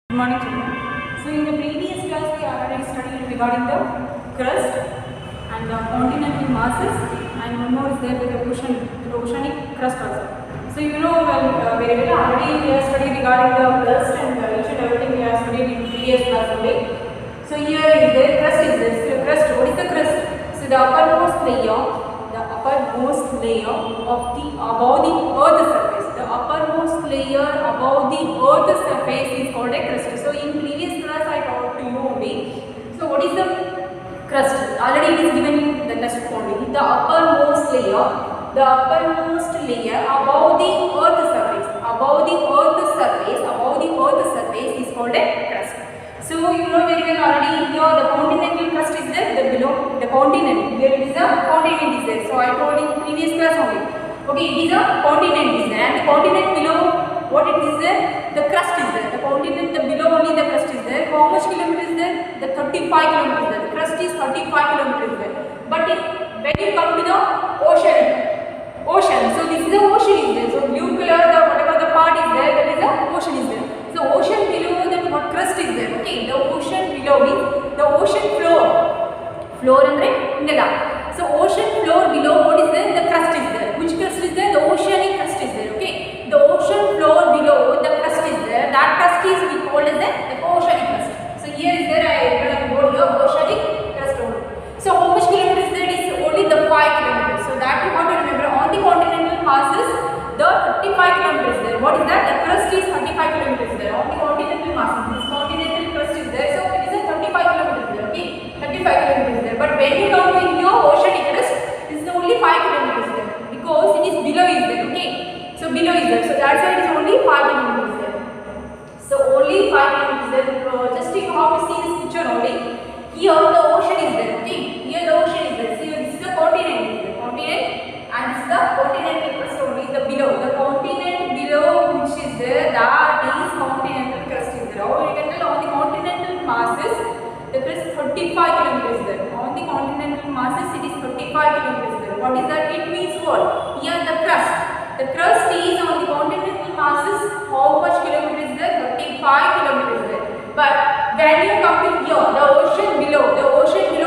Good morning, children. So, in the previous class, we already studied regarding the crust and the continental masses, and one more is there with the oceanic crust also. So, you know very well already we have studied regarding the crust and each and everything we have studied in previous class only. So, here is the crust is this. So, crust. What is the crust? So, the uppermost layer of the above the earth surface. The uppermost layer above the earth surface is called a crust. So in previous class I taught to you only. So what is the crust? Already it is given in the test only. The uppermost layer above the earth surface. Above the earth surface is called a crust. So you know very well already here the continental crust is there, the below the continent. Here it is a continent is there. So I told in previous class only. Okay, it is a continent is there, and the continent below what it is there? The crust is there. The continent the below only the crust is there. How much kilometers is there? The 35 kilometers there. The crust is 35 kilometers there. But when you come to the ocean. So this is the ocean is there. So blue color the whatever the part is there, that is the ocean is there. So ocean below the what crust is there. Okay, the ocean below means the ocean floor. Floor andre indala. So ocean floor below what is there? The crust is there. Which crust is there? The oceanic crust is there. Okay, the ocean floor below the crust is there. That crust is we call as the oceanic crust. So here is there I wrote here oceanic crust only. So how much kilometers there? It is only the 5 kilometers. So that you want to remember on the continental masses the 35 kilometers there. What is that? The crust is 35 kilometers there on the continental masses. This continental crust is there. So it is a 35 kilometers there. Okay, 35 kilometers there. But when you come to your oceanic crust, this is only 5 kilometers there because it is below is there. Okay, so below is there. So that's why it is only 5 kilometers there. So only 5 kilometers there. Just you have to see this picture only. Here the ocean is there. Okay, here the ocean is there. See, this is the continent. And this is the continental crust only. The below, the continent below which is there, that is continental crust is there. Or you can tell on the continental masses, the crust 35 kilometers there. On the continental masses, it is 35 kilometers there. What is that? It means what? Here the crust. The crust is on the continental masses. How much kilometers is there? 35 kilometers there. But when you come to here, the ocean below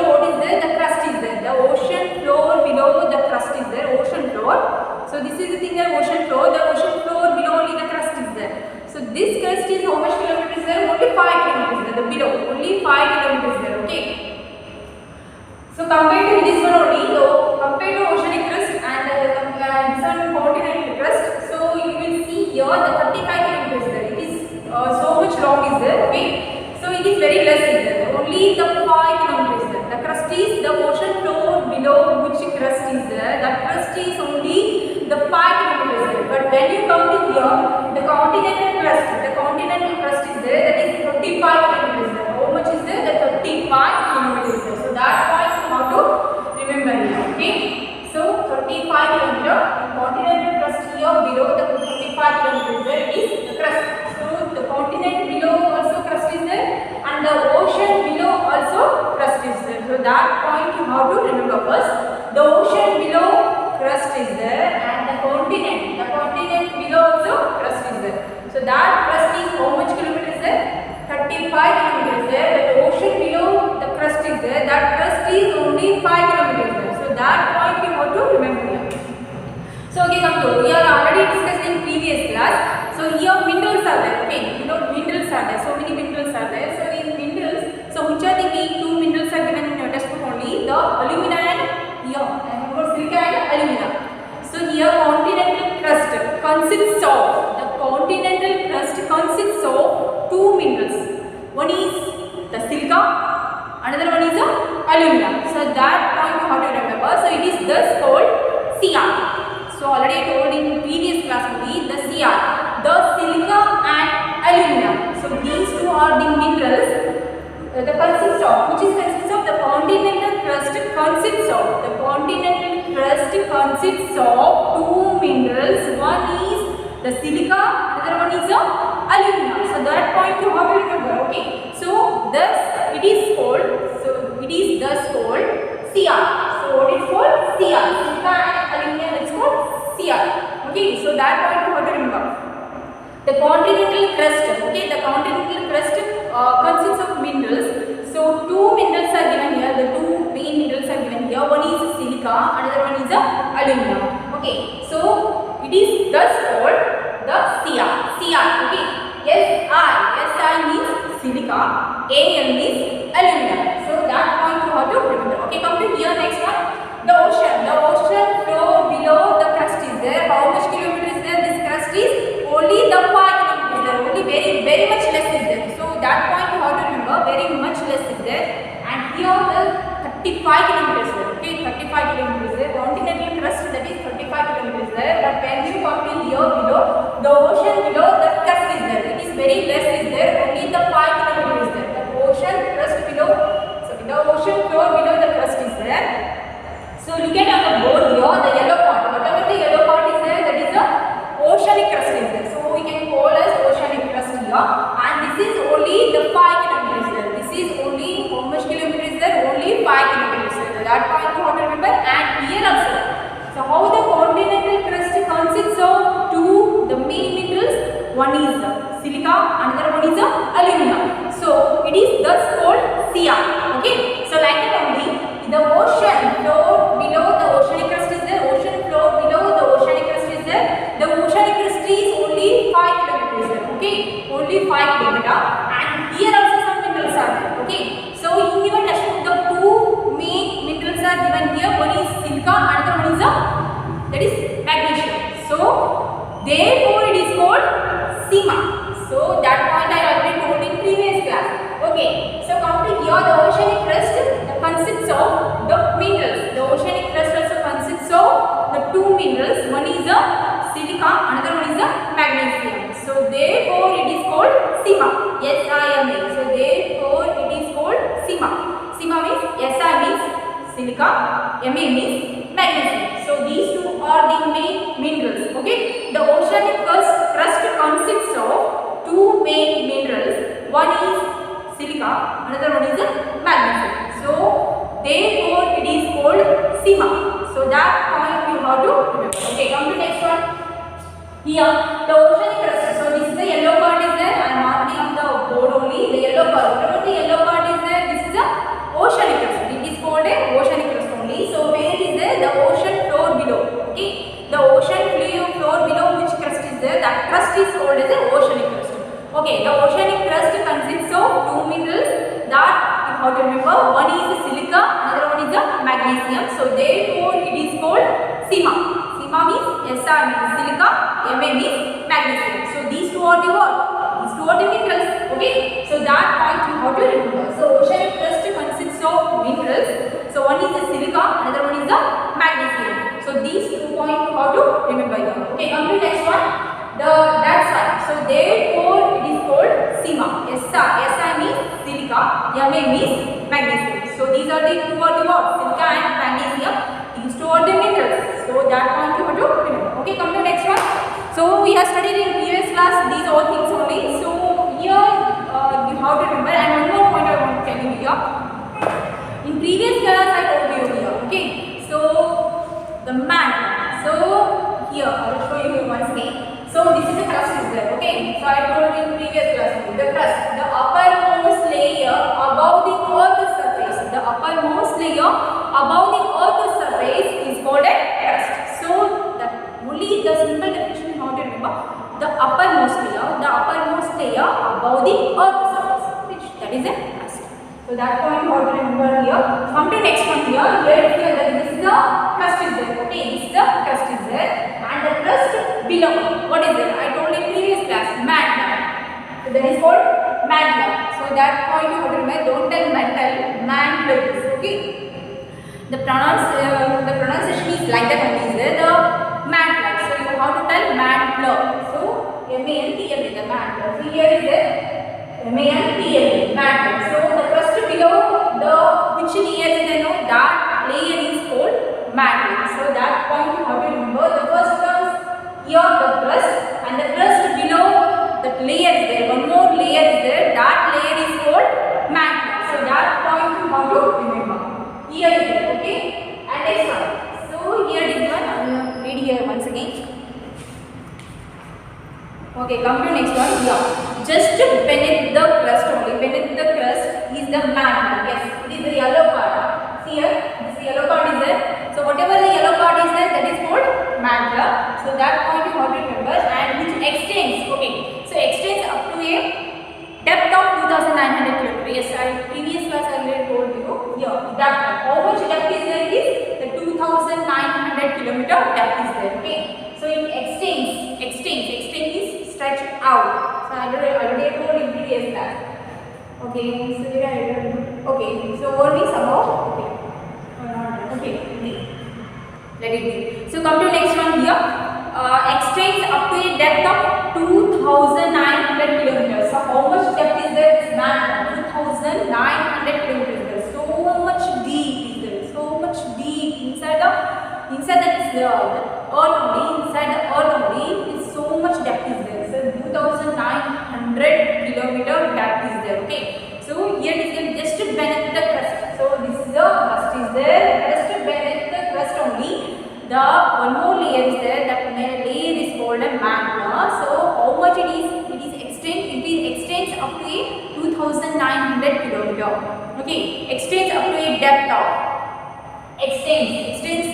what is there? The crust is there. The ocean floor below the crust is there. Ocean floor. So this is the thing that ocean floor. The ocean floor below only the crust is there. So this crust is how much kilometers there? Only 5 kilometers there. The below only 5 kilometers there. Okay. So compared to this one only, though, compared to oceanic crust and this one continental crust, so you will see here the 35 kilometers there. It is so much long is there. Okay. So it is very less is there. Only the 5 kilometers there. The crust is the ocean floor below which crust is there. That crust is only the 5 kilometers there. But when you come to here, the continental crust is there. That is 35 kilometers there. How much is there? The 35 kilometers there. So that point you have to remember here. Okay. So 35 kilometer continental crust here below the 35 kilometers there is the crust. So the continent below also crust is there and the ocean below also crust is there. So that point you have to remember first. The ocean below crust is there and the continent below also crust is there. So that crust is how much kilometers there? 35 kilometers there. The ocean below the crust is there. That crust is only 5 kilometers there. So that point you have to remember here. So okay, come to we are already discussed in previous class. So here minerals are there. Okay, you know minerals are there. So many minerals are there. So in minerals, so which are the main two minerals are given in your textbook only? The alumina and here silica and alumina. So here continental crust consists of two minerals. One is the silica, another one is the alumina. So that point you have to remember. So it is thus called Cr. So already I told in previous class only the Cr, the silica and alumina. So these two are the minerals. The consists of which is consists of the continental crust consists of two minerals. One is the silica, another one is the alumina. So that point you have to remember. Okay. So thus it is thus called Cr. So what is called Cr? Silica and alumina is called Cr. Okay. So that point you have to remember. The continental crust. Okay. The continental crust another one is a alumina. Okay, so it is thus called the Cr. Okay, Si means silica, Al means alumina. So that point you have to remember. Okay, come to here next one. The ocean floor below the crust is there. How much kilometer is there? This crust is only the 5 kilometers there. Only very much less is there. So that point you have to remember. Very much less is there. And here the 35 kilometers there. Okay, 35 kilometers there. Continental crust, that is 35 kilometers there. But when you come to here below, the ocean below the crust is there. It is very less is there. Only the 5 kilometers is there. The ocean crust below. So the ocean floor below the crust is there. So look at on the board here, the yellow part. Whatever the yellow part is there, that is the oceanic crust is there. So we can call as oceanic crust here. And this is only the 5 kilometers there. This is only how much kilometers there? Only 5 kilometers there. So that point you have to remember. And here also. So how the continental crust consists of two the main minerals. One is the silica, another one is the alumina. So it is thus called Cr. Okay. So like that only. The ocean floor below the oceanic crust is there. Ocean floor below the oceanic crust is there. The oceanic crust is only 5 kilometers there. Okay, only 5 kilometer. And here also some minerals are there. Okay, so in given textbook the two main minerals are given here. One is silica, another one is that is magnesium. So therefore it is called Cma. So that point I already told in previous class. Okay, so come to here the oceanic crust consists of the minerals. The oceanic crust also consists of the two minerals. One is the silica, another one is the magnesium. So therefore it is called Cma. Sima. So therefore it is called Cma. Cma means Si means silica, Ma means magnesium. So these two are the main minerals. Okay, the oceanic crust consists of two main minerals. One is silica, another one is magnesium. So therefore it is called Cma. So that point you have to remember. Okay, come to next one. Here the oceanic crust. So this is the yellow part is there. I am marking on the board only the yellow part. Whatever the yellow part is there, this is the oceanic crust. It is called a oceanic crust only. So where is there? The ocean floor below. Okay, the ocean floor below which crust is there? That crust is called as a oceanic crust. Okay, the oceanic crust consists of two minerals that you have to remember. One is the silica, another one is the magnesium. So therefore it is called Cma. Cma means Si means silica, Ma means magnesium. So these two are the what? These two are the minerals. Okay, so that point you have to remember. So oceanic crust consists of minerals. So one is the silica, another one is the magnesium. So these 2 points you have to remember here. Okay, come to next one. That's why. So therefore it is called Cma. Si means silica, Ma means magnesium. So these are the two are the what? Silica and magnesium. These two are the minerals. So that point you have to remember. Okay, come to next one. So we have studied in previous class these all things only. So here you have to remember. And one more point I want to tell you here. In previous class I told you here. Okay, so the mantle. So here I will show you once again. So this is the crust is there. Okay, so I told you in previous class the crust, the uppermost layer above the earth's surface. The uppermost layer above the earth's surface is called a crust. So that only the simple definition you have to remember. The uppermost layer above the earth's surface, which that is a crust. So that point you have to remember here. Come to next one here. Here this is the crust is there. Okay, this is the crust is there, and the crust below. What is it? I told in previous class, mantle. So that is called mantle. So that point you have to remember. Don't tell mantle, mantle. Okay. The pronunciation is like that only. Is there the mantle? So you have to tell mantle. So M-A-N-T-L, the mantle. So here is it. M-A-N-T-L, mantle. So the crust below the which layer is there? No, that layer is called mantle. So that point you have to remember. The first comes here the crust, and the crust below that layer is there. One more layer is there. That layer is called mantle. So that point you have to remember. Here is it. Okay. And next one. So here is one. I will read here once again. Okay, come to next one. Here, just beneath the crust only. Beneath the crust is the mantle. Yes, it is the yellow part. See here, this yellow part is there. So whatever kilometer depth is there. Okay, so it extends is stretch out. So I already told in previous class. Okay, so okay, so what is about okay, let it be. So come to next one here. Extends up to a depth of 2,900 kilometers. So how much depth is there? It's 2,900 kilometers. So much deep is there. So much deep inside the earth only. Inside the earth only is so much depth is there. So 2,900 kilometer depth is there. Okay. So here it is just beneath the crust. So this is the crust is there. Just beneath the crust only. The one more layer is there. That layer is called a magma. So how much it is? It extends up to a 2,900 kilometer. Okay, extends up to a depth of. Extends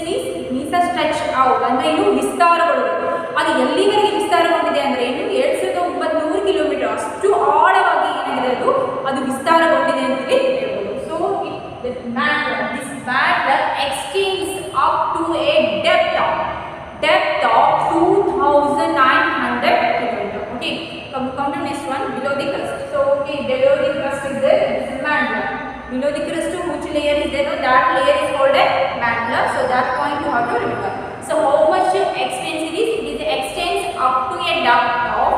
means a stretch out. ಅಂದ್ರೆ ಇದು ವಿಸ್ತಾರಗೊಳ್ಳುವುದು. ಅದು ಎಲ್ಲಿವರೆಗೆ ವಿಸ್ತಾರಗೊಂಡಿದೆ ಅಂದ್ರೆ ಏನು 7,900 kilometre ಅಷ್ಟು ಆಳವಾಗಿ ಏನಾಗಿದೆ ಅದು ವಿಸ್ತಾರಗೊಂಡಿದೆ ಅಂತ ಹೇಳ್ಬೋದು. So this matter extends up to a depth of 2,900 kilometer. Okay, come to next one, below the crust. So okay, below the crust is there, this is mantle. Below the crust which layer is there? That layer is called a mantle. So that point you have to remember. So how much extends it is? It extends up to a depth of,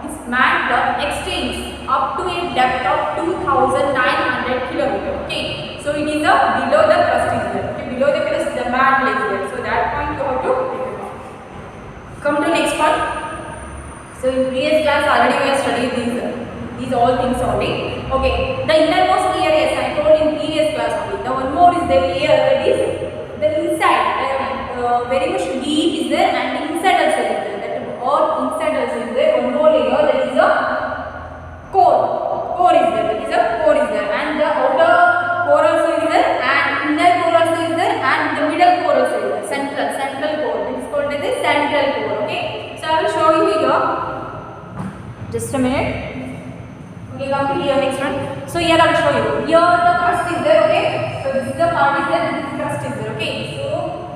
this mantle extends up to a depth of 2,900 kilometer. Okay, so it is a below the crust is there. Okay, below the crust the mantle is there. So that point you have to remember. Come to next one. So in previous class already we have studied these all things only. Okay, the innermost layer, yes, I told in previous class only. The one more is the layer that is the inside, very much deep is there, and the inside also is there. That all inside also is there. One more layer, that is a core. Core is there. That is a core is there, and the outer core also is there, and inner core also is there, and the middle core also is there. Central core. It is called as the central core. Okay, so I will show you here. Just a minute. Okay, come to here next one. So here I will show you. Here the crust is there. Okay, so this is the part is there. This crust is there. Okay, so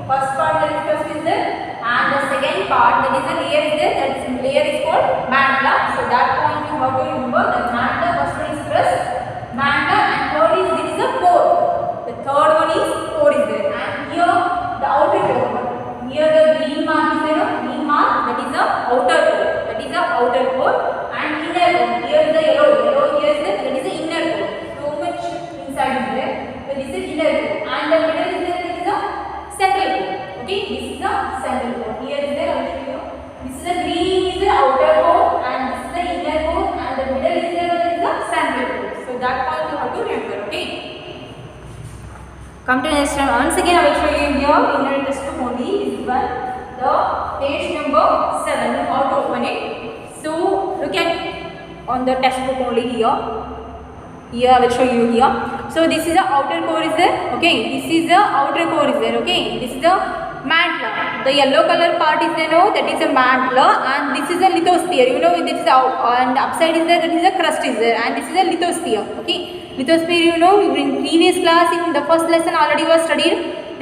first part that is crust is there, and the second part that is a layer is there. That is layer is called mantle. So that point you have to remember. The mantle first one is crust, mantle, and third is this is a core. The third one is core is there, and here the outer core. Here the green mark is there. Green mark, that is the outer core. That is the outer core. And inner core, here is the yellow here is there, that is the inner core. So much inside is there, so this is inner core, and the middle is there, that is the central core. Okay, this is the central core. Here is there, I will show you. This is the green is the outer core, and this is the inner core, and the middle is there, that is the central core. So that part you have to remember. Okay. Come to next one. Once again, I will show you here inner textbook only. This one, the page number 7. How to open it? So look at on the textbook only here. Here I will show you here. So this is the outer core is there. Okay, this is the outer core is there. Okay, this is the mantle. The yellow color part is there. No, that is a mantle, and this is a lithosphere. You know, this is out, and upside is there. That is a crust is there, and this is a lithosphere. Okay, lithosphere. You know, in previous class in the first lesson already was studied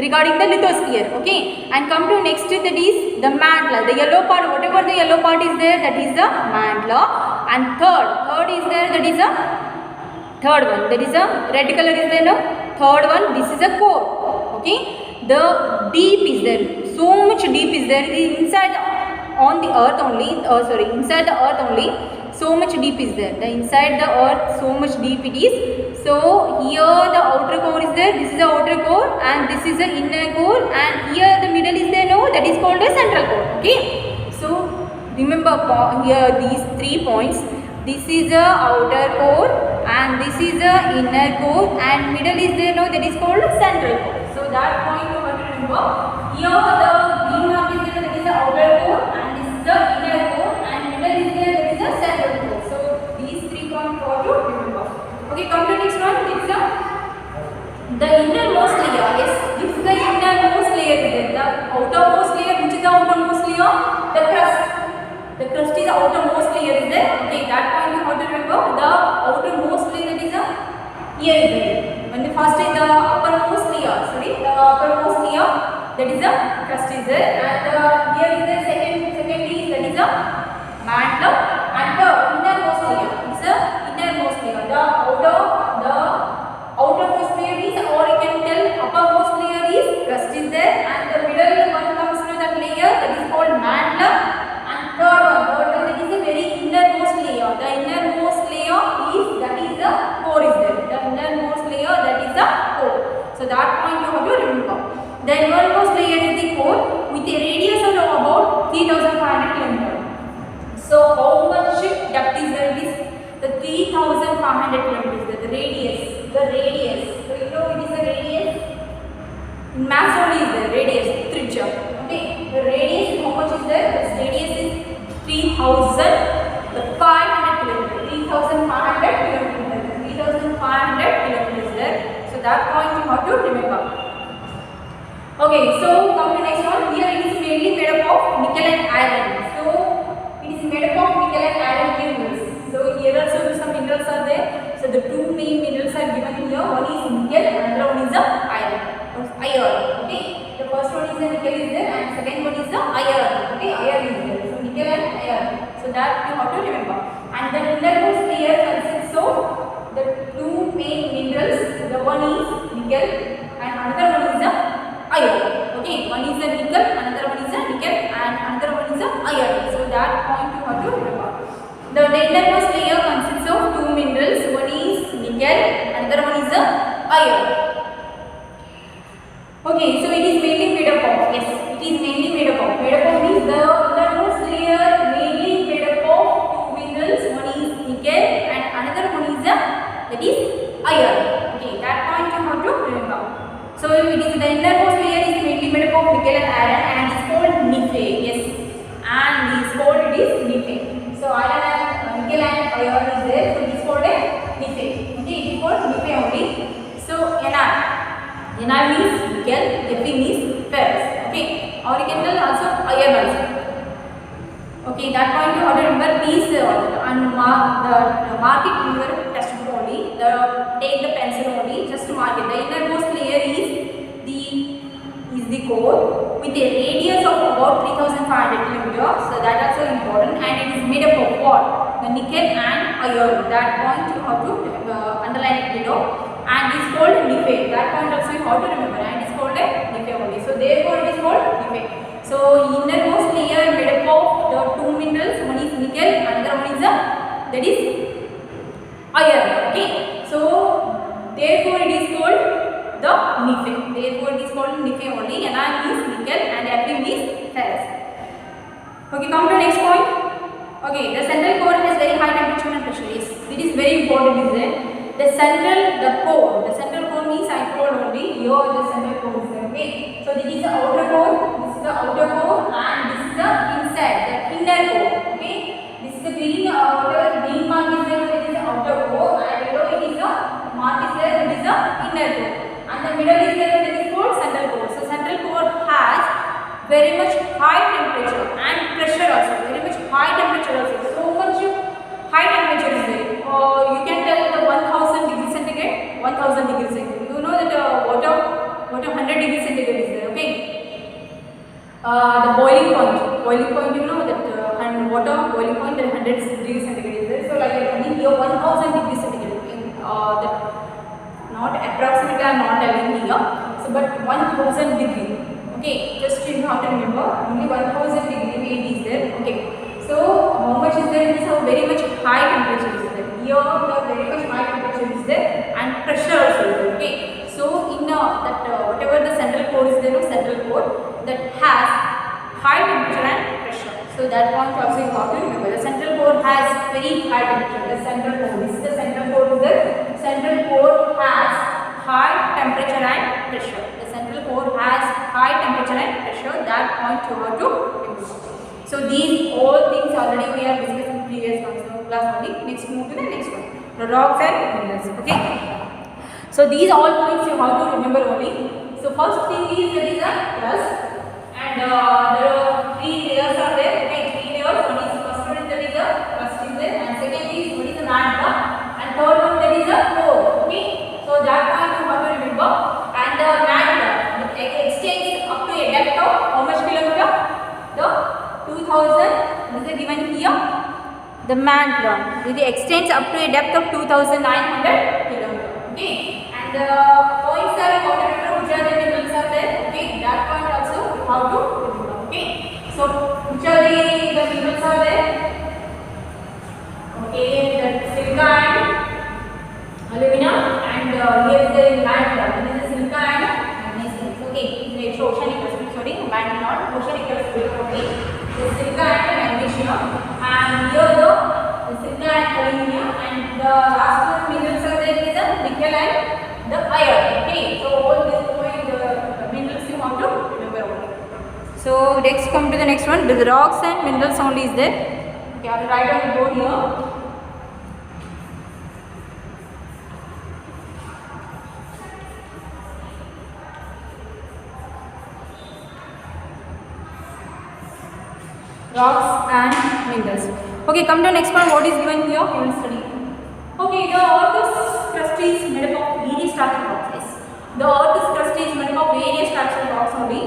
regarding the lithosphere. Okay, and come to next, that is the mantle. The yellow part, whatever the yellow part is there, that is the mantle. And third is there, that is a third one, that is a red color is there. No, third one, this is a core. Okay, the deep is there, so much deep is there inside on the earth only. Inside the earth only, so much deep is there. The inside the earth, so much deep it is. So here the outer core is there. This is the outer core, and this is the inner core, and here the middle is there. No, that is called a central core. Okay, so remember here these 3 points. This is the outer core, and this is the inner core, and middle is there. No, that is called central core. So that point you have to remember. Here the green mark is there. That is the outer core, and this is the inner core, and middle is there. That is the central core. So these 3 points you have to remember. Okay, come to next one. This is the innermost layer. Yes, this is the innermost layer. The outermost layer. Which is the outermost layer? The crust. The crust is the outermost layer is there. Okay, that point you have to remember. The outermost layer, that is a here is there. When the first is the uppermost layer. Sorry, the uppermost layer. that is a crust is there, and here is the second is that is a mantle, and the innermost layer is the innermost layer. The outermost layer is, or you can tell uppermost layer is crust is there, and the middle one comes to that layer that is called mantle, and third one that is a very innermost layer. The innermost layer is that is the core is there. The innermost layer that is the core. So that point you have to remember. The innermost layer is the core with a radius of about 3,500 km. So how much depth is there? This the 3,500 km. The radius. So you know it is the radius. In mass only is the radius, Trijya. Okay. The radius, how much is there? The radius is 3,500 km. 3,500 km. 3,500 km is there. So that point you have to remember. Okay. So come to next one. Here it is mainly made up of nickel and iron. So it is made up of nickel and iron minerals. So here also some minerals are there. So the two main minerals are given here. One is nickel, another one is the iron. Okay. The first one is the nickel is there, and second one is the iron. Okay, iron is there. So nickel and iron. So that you have to remember. And the innermost layer consists of the two main minerals. The one is nickel, and another one is the iron. Okay, one is the nickel, another one is the nickel, and another one is the iron. So that point you have to remember. The innermost layer consists of two minerals. One is nickel, another one is the iron. Okay, so it is mainly made up of. Yes, it is mainly made up of. Made up of means the innermost layer mainly made up of two minerals. One is nickel, and another one is the that is iron. Okay, that point you have to remember. So it is the innermost layer is mainly made up of nickel and iron, and is called Nephe. Yes, and is called it is Nephe. So iron and nickel and iron is there. So it is called a Nephe. Okay, it is called Nephe only. So Na means nickel, Fe means ferrous. Okay, or you can tell also iron also. Okay, that point you have to remember. Please and mark it in your textbook only. Take the pencil only. Just to mark it. The innermost layer is the core with a radius of about 3,500 km. So that also important, and it is made up of what? The nickel and iron. That point you have to underline it below. And is called Nephe. That point also you have to remember, and it is called a Nephe only. So therefore it is called Nephe. So innermost layer made up of the two minerals. One is nickel, another one is that is iron. Okay. So therefore it is called the Nephe. Therefore it is called Nephe only. Na is nickel and Fe is ferrous. Okay. Come to next point. Okay. The central core has very high temperature and pressure. Yes. It is very important, is it? The core means I told only here the central core is there. Okay, so this is the outer core, this is the outer core, and this is the inside, the inner core. Okay, this is the green whatever green mark is there, it is the outer core, and below it is the mark is there, it is the inner core, and the middle is there, it is called central core. So central core has very much high temperature and pressure also, very much high temperature also. So much high temperature is there. You can tell the 1000 degrees centigrade, 1000 degrees centigrade. You know that water 100 degrees centigrade is there. Okay. The boiling point you know that water boiling point at 100 degrees centigrade is there. So like only here 1000 degrees centigrade. That not approximately I am not telling here. So but 1000 degree. Okay. Just you have to remember only 1000 degree weight is there. Okay. So how much is there? It is a very much high temperature is there. Here the very much high temperature is there, and pressure also is there. Okay. So in that whatever the central core is there, central core that has high temperature and pressure. So that point also you have to remember. The central core has very high temperature. The central core. This is the central core is there. Central core has high temperature and pressure. The central core has high temperature and pressure. That point you have to remember. So these all things already we are discussing previous class only. Next move to the next one. The rocks and minerals. Okay. So these all points you have to remember only. So first thing is that is a crust, and there are 3 layers are there. Okay, 3 layers. One is first one that is a crust is there, and second is what is a mantle, and third one that is a core. Okay. So that point you have to remember. And the mantle it extends up to a the mantle. It extends up to a depth of 2,900 kilometers. Okay, and the points are important. Which are the minerals are there? Okay, that point also how to remember. Okay, so which are the minerals are there? Okay, the silica and alumina, and here is the mantle. This is silica and magnesium. Okay, it's oceanic crust. Sorry, mantle not oceanic crust. Okay, the silica and magnesium, and here the silica and alumina, and the last one minerals are there is the nickel and the iron. Okay, so all these minerals you have to remember. So next come to the next one. The rocks and minerals only is there. Okay, I will write on the board here. Rocks and minerals. Okay, come to the next one. What is given here? You will study. Okay, the Earth's crust is made up of various types of rocks. Yes. The Earth's crust is made up of various types of rocks only.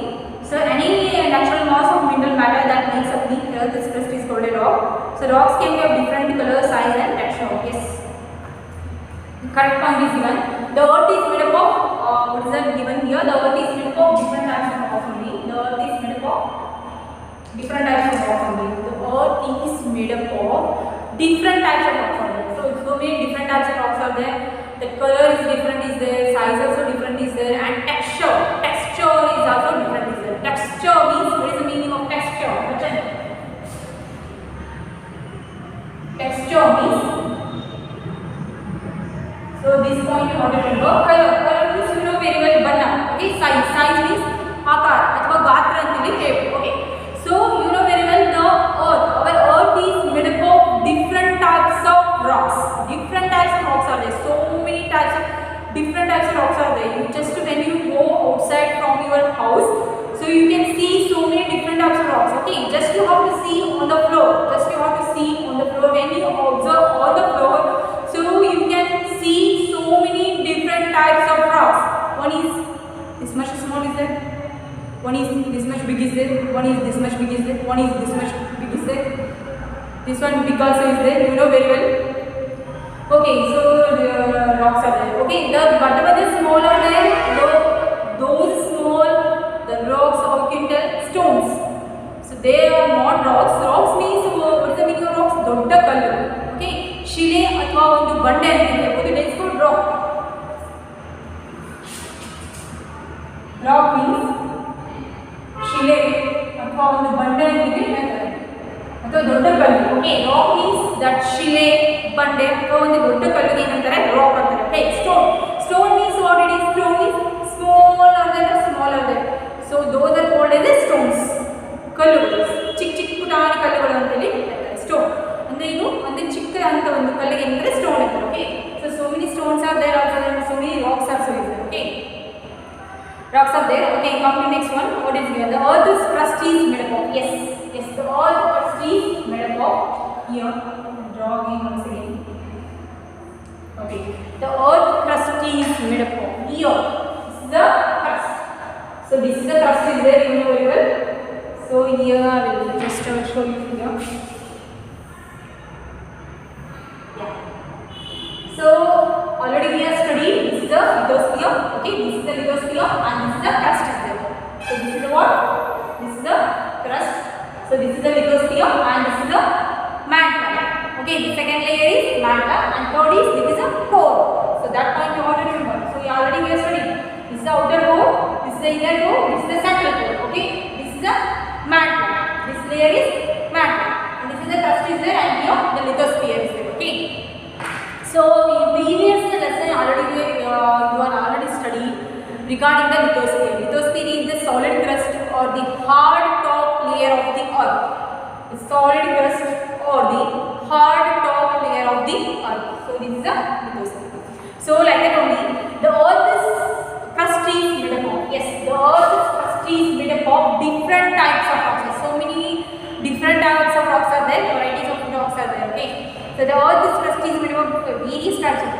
So any natural mass of mineral matter that makes up the Earth's crust is called a rock. So rocks can be of different color, size, and texture. Yes. The correct point is given. The Earth is made up of what is that given here? The Earth is made up of different types of rocks only. The Earth is made up of different types of rocks only. The Earth is made up of different types of rocks only. So many different types of rocks are there. The color is different is there, size also different is there, and texture is also different is there. Texture means, what is the meaning of texture? Texture means, so this point you have to remember. Color means you know very well banna. Okay, size means akar athwa gatra antili shape. Okay, so you know very well the earth. Our earth is made up of different types of rocks. Different types of rocks are there. So many types of different types of rocks are there. You just when you go outside from your house, so you can see so many different types of rocks. Okay, just you have to see on the floor. Just you have to see on the floor. When you observe on the floor, so you can see so many different types of rocks. One is this much small is there. One is this much big is there. One is this much big is there. One is this much big is there. This one big also is there. You know very well. Okay, so the rocks are there. Okay, whatever the small are there, those small, the rocks or you can tell stones. So they are not rocks. Rocks means what is the meaning of rocks? Dodda kallu. Okay, shile athwa ಒಂದು ಬಂಡೆ ಅಂತಿದೆ. Okay, let's go rock. Rock means shile athwa ಒಂದು ಬಂಡೆ ಅಂತಿದೆ ಹೇಳ್ತಾರೆ. ಅಥವಾ ದೊಡ್ಡ ಕಲ್ಲು. Okay, rock means that shile ಬಂಡೆ ಅಥವಾ ಒಂದು ದೊಡ್ಡ ಕಲ್ಲಿಗೆ ಏನಂತಾರೆ ರಾಕ್ ಅಂತಾರೆ. Okay, stone means what it is? Stone is smaller than so those are called as stones. ಕಲ್ಲು ಚಿಕ್ಕ ಪುಟಾಣಿ ಕಲ್ಲುಗಳು ಅಂತೇಳಿ ಹೇಳ್ತಾರೆ. ಸ್ಟೋನ್ ಅಂದ್ರೆ ಇದು ಒಂದು ಚಿಕ್ಕ ಅಂತ ಒಂದು ಕಲ್ಲಿಗೆ ಏನಂತಾರೆ ಸ್ಟೋನ್ ಅಂತಾರೆ. Okay, so many stones are there also, so many rocks are there. Okay, rocks are there. Okay, come to next one. What is here? The Earth's crust is made up of. Yes, the Earth's crust is made up of. Here drawing once again. Okay, the Earth crust is made up of. Here, this is the crust. So this is the crust is there, you know very well. So here I will just show you here. Yeah. So already we have studied. This is the lithosphere. Okay, this is the lithosphere and this is the crust is there. So this is the what? This is the crust. So this is the lithosphere and this is the mantle. Okay, the second layer is mantle and third is this is a core. So that point you have to remember. So we already we have studied. This is the outer core, this is the inner core, this is the central core. Okay, this is the mantle. This layer is mantle and this is the crust is there and here the lithosphere is there. Okay. So in previous lesson already you are already studied regarding the lithosphere. Lithosphere is the solid crust or the hard top layer of the earth. The solid crust or the hard top layer of the earth. So this is the lithosphere. So like that only, the earth's crust is made up of. Yes, the earth's crust is made up of different types of rocks. So many different types of rocks are there. Varieties of rocks are there. Okay. So the earth's crust is made up of various types of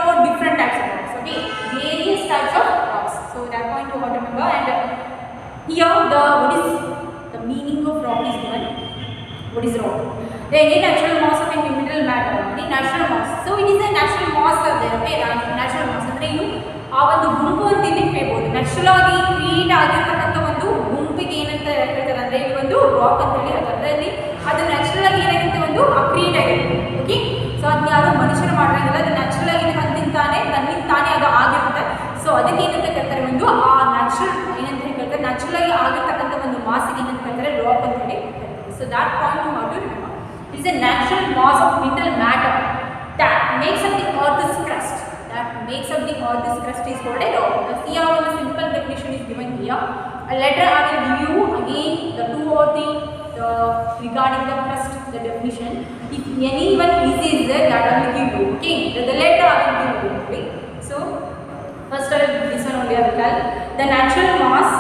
or different types of rocks. Okay, various types of rocks. So that point you have to remember. And here what is the meaning of rock is given. What is rock? Any natural mass of any mineral matter, any natural mass. So it is a natural mass are there, okay? Natural mass ಅಂದ್ರೆ ಏನು ಆ ಒಂದು ಗುಂಪು ಅಂತ ಇಲ್ಲಿ ಹೇಳ್ಬೋದು. Natural ಆಗಿ create ಆಗಿರ್ತಕ್ಕಂಥ ಒಂದು ಗುಂಪಿಗೆ ಏನಂತ ಹೇಳ್ತಾರೆ ಅಂದ್ರೆ ಇಲ್ಲಿ ಒಂದು ರಾಕ್ ಅಂತ ಹೇಳಿ ಹೇಳ್ತಾರೆ. ಅದರಲ್ಲಿ ಅದು ನ್ಯಾಚುರಲ್ ಆಗಿ ಏನಾಗುತ್ತೆ ಒಂದು ಕ್ರಿಯೇಟ್ ಆಗಿರುತ್ತೆ, ಓಕೆ? ಸೊ ಅದನ್ನ ಯಾರು ಮನುಷ್ಯರು ಮಾಡಿರಂಗಿಲ್ಲ, ಅದು ನ್ಯಾಚುರಲ್ ಆಗಿ ತನ್ನಿಂತಾನೆ ಅದು ಆಗಿರುತ್ತೆ. ಸೊ ಅದಕ್ಕೆ ಏನಂತ ಕರ್ತಾರೆ ಒಂದು ಆ ನ್ಯಾಚುರಲ್ ಏನಂತ ಹೇಳ್ತಾರೆ ನ್ಯಾಚುರಲ್ ಆಗಿ ಆಗಿರ್ತಕ್ಕಂಥ ಒಂದು ಮಾಸಿಗೆ ಏನಂತ ಕರ್ತಾರೆ ರಾಕ್ ಅಂತ ಹೇಳಿ ಹೇಳ್ತಾರೆ. So that point you have to remember. It is a natural mass of mineral matter that makes up the earth's crust. That makes up the earth's crust is called a rock. See how the simple definition is given here. Later I will give you again the 2 or 3 regarding the crust, the definition. If anyone easy is there, that I will give you. Okay, the later I will give you. Okay. So first I will this one only I will tell. The natural mass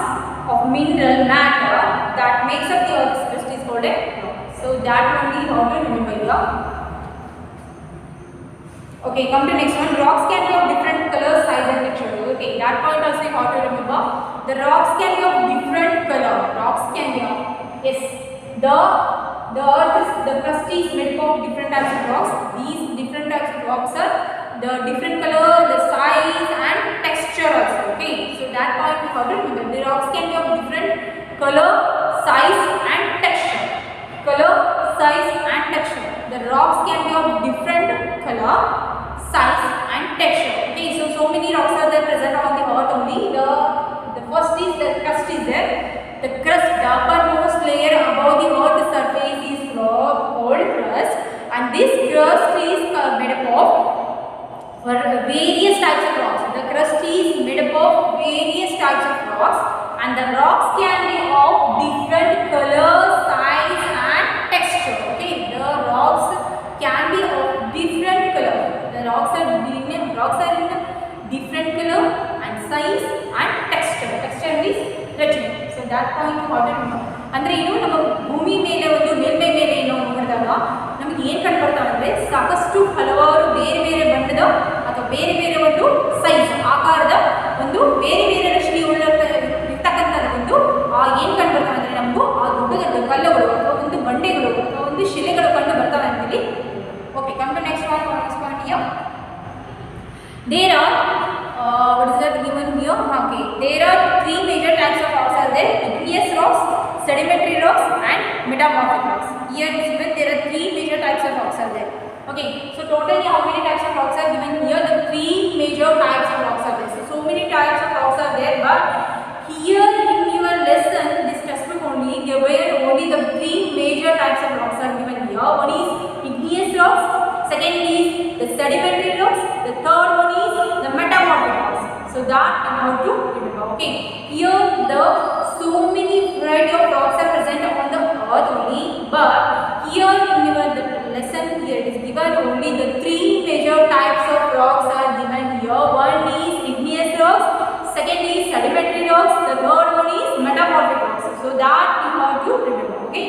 of mineral matter that makes up the earth's crust is called a rock. So that only how to remember here. Okay, come to next one. Rocks can be of different color, size and texture. Okay, that point also how to remember. The rocks can be of different color. Rocks can be of, yes, the earth is, the crust is made up of different types of rocks. These different types of rocks are the different color, the size and texture also. Okay, so that point how to remember. The rocks can be of different color, size and texture. Color, size and texture. The rocks can be of different color, size and texture. Okay, so many rocks are there present on the earth only. The first is the crust is there. The crust, the uppermost layer above the earth's surface is called crust, and this crust is made up of various types of rocks. The crust is made up of various types of rocks, and the rocks can be of different color, size and texture. Okay, the rocks can be of different color. The rocks are in different color and size and texture. Texture is richness. So that point you have to remember. ಅಂದ್ರೆ ಏನು ನಮ್ಮ ಭೂಮಿ ಮೇಲೆ ಒಂದು ಮೇಲ್ಮೈ ಮೇಲೆ ಏನೋ ನೋಡಿದಾಗ ನಮಗೆ ಏನು ಕಂಡು ಬರ್ತಾವೆ ಅಂದರೆ ಸಾಕಷ್ಟು ಹಲವಾರು ಬೇರೆ ಬೇರೆ ಬಣ್ಣದ ಅಥವಾ ಬೇರೆ ಬೇರೆ ಒಂದು ಸೈಜ್ ಆಕಾರದ ಒಂದು ಬೇರೆ ಬೇರೆ ರಚನೆ ಇರ್ತಕ್ಕಂಥದ್ದು ಒಂದು ಏನು ಕಂಡು ಬರ್ತಾವೆ ಅಂದರೆ ನಮಗೂ ಆ ದೊಡ್ಡ ದೊಡ್ಡ ಕಲ್ಲುಗಳು ಅಥವಾ ಒಂದು ಬಂಡೆಗಳು ಅಥವಾ ಒಂದು ಶಿಲೆಗಳು ಕಂಡು ಬರ್ತಾವೆ ಅಂತೇಳಿ. Okay, come to next point here. There are what is that given here? Okay, there are 3 major types of rocks are there: igneous rocks, sedimentary rocks and metamorphic rocks. Here is given there are 3 major types of rocks are there. Okay, so totally how many types of rocks are given here? The 3 major types of rocks are there. So many types of rocks are there, but here in your lesson this textbook only given only the 3 major types of rocks are given here. One is igneous rocks, second is the sedimentary rocks, the third one is the metamorphic rocks. So that you have to remember. Okay, here the so many variety of rocks are present on the earth only, but here in your the lesson here it is given only the 3 major types of rocks are given here. One is igneous rocks, second is sedimentary rocks, the third one is metamorphic rocks. So that you have to remember. Okay,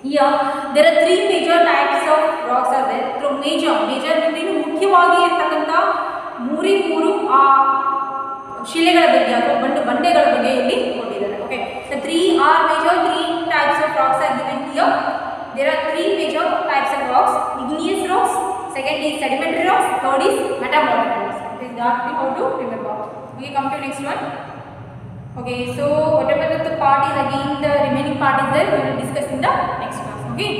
here there are 3 major types of rocks are there. So major ಅಂದ್ರೆ ಮುಖ್ಯವಾಗಿ ಇರತಕ್ಕಂತ 3 ಶಿಲೆಗಳ ಬಗ್ಗೆ ಅಥವಾ ಬಂಡೆಗಳ ಬಗ್ಗೆ ಇಲ್ಲಿ ಕೊಟ್ಟಿದ್ದಾರೆ. Okay, the 3 are major 3 types of rocks are given here. There are 3 major types of rocks: igneous rocks, second is sedimentary rocks, third is metamorphic rocks. Okay, that we have to remember. Okay, come to next one. Okay, so whatever the part is again the remaining part is there, we will discuss in the next class. Okay,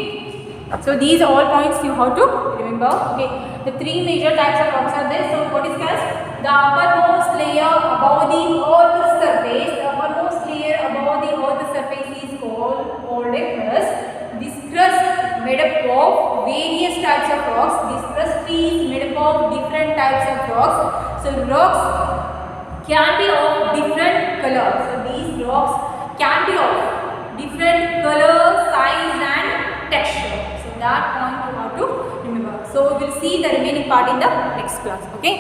so these all points you have to remember. Okay, the 3 major types of rocks are there. So what is crust? The uppermost layer above the earth's surface. The uppermost layer above the earth's surface is called a crust. This crust made up of various types of rocks. This crust is made up of different types of rocks. So rocks can be of different colors. So these rocks can be of different color, size and texture. So that point you have to remember. So we will see the remaining part in the next class. Okay.